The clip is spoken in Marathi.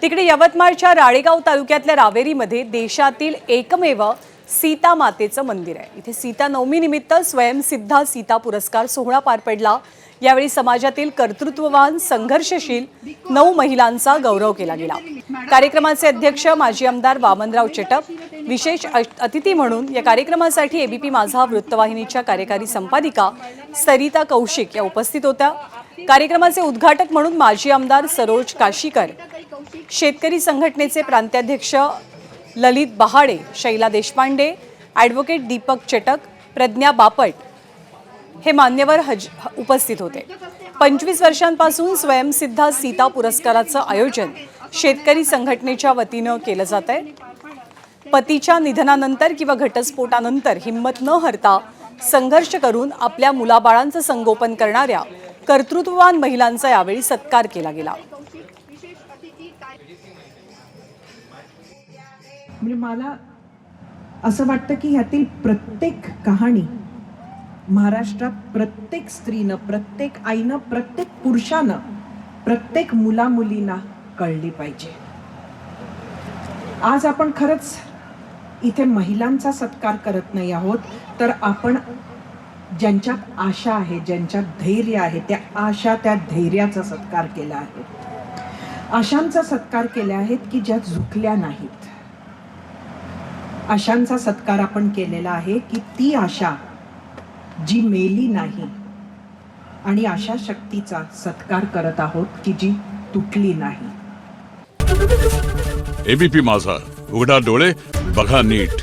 तिकडे यवतमाळच्या राळेगाव तालुक्यातल्या रावेरीमध्ये देशातील एकमेव सीता मातेचं मंदिर आहे। इथे सीता नवमी निमित्त स्वयंसिद्धा सीता पुरस्कार सोहळा पार पडला। यावेळी समाजातील कर्तृत्ववान संघर्षशील 9 महिलांचा गौरव केला गेला। कार्यक्रमाचे अध्यक्ष माजी आमदार वामनराव चटप विशेष अतिथी म्हणून या कार्यक्रमासाठी एबीपी माझा वृत्तवाहिनीच्या कार्यकारी संपादिका सरिता कौशिक या उपस्थित होत्या। कार्यक्रमाचे उद्घाटक म्हणून माजी आमदार सरोज काशीकर, शेतकरी संघटनेचे प्रांताध्यक्ष ललित बहाडे, शैला देशपांडे, ॲडव्होकेट दीपक चटक, प्रज्ञा बापट हे मान्यवर उपस्थित होते। 25 वर्षांपासून स्वयंसिद्धा सीता पुरस्काराचं आयोजन शेतकरी संघटनेच्या वतीनं केलं जात आहे। पतीच्या निधनानंतर किंवा घटस्फोटानंतर हिंमत न हरता संघर्ष करून आपल्या मुलाबाळांचं संगोपन करणाऱ्या कर्तृत्ववान महिलांचा यावेळी सत्कार केला गेला। म्हणजे मला असं वाटतं की ह्यातील प्रत्येक कहाणी महाराष्ट्रात प्रत्येक स्त्रीनं, प्रत्येक आईनं, प्रत्येक पुरुषानं, प्रत्येक मुलामुलींना कळली पाहिजे। आज आपण खरंच इथे महिलांचा सत्कार करत नाही आहोत, तर आपण ज्यांच्यात आशा आहे, ज्यांच्यात धैर्य आहे, त्या आशा, त्या धैर्याचा सत्कार केला आहे। आशांचा सत्कार केले आहेत की ज्या झुकल्या नाहीत। आशांचा सत्कार आपण केलेला आहे की ती आशा जी मेली नाही, आणि आशा शक्तीचा सत्कार करत आहोत की जी तुटली नाही। एबीपी माझा, उघडा डोळे बघा नीट।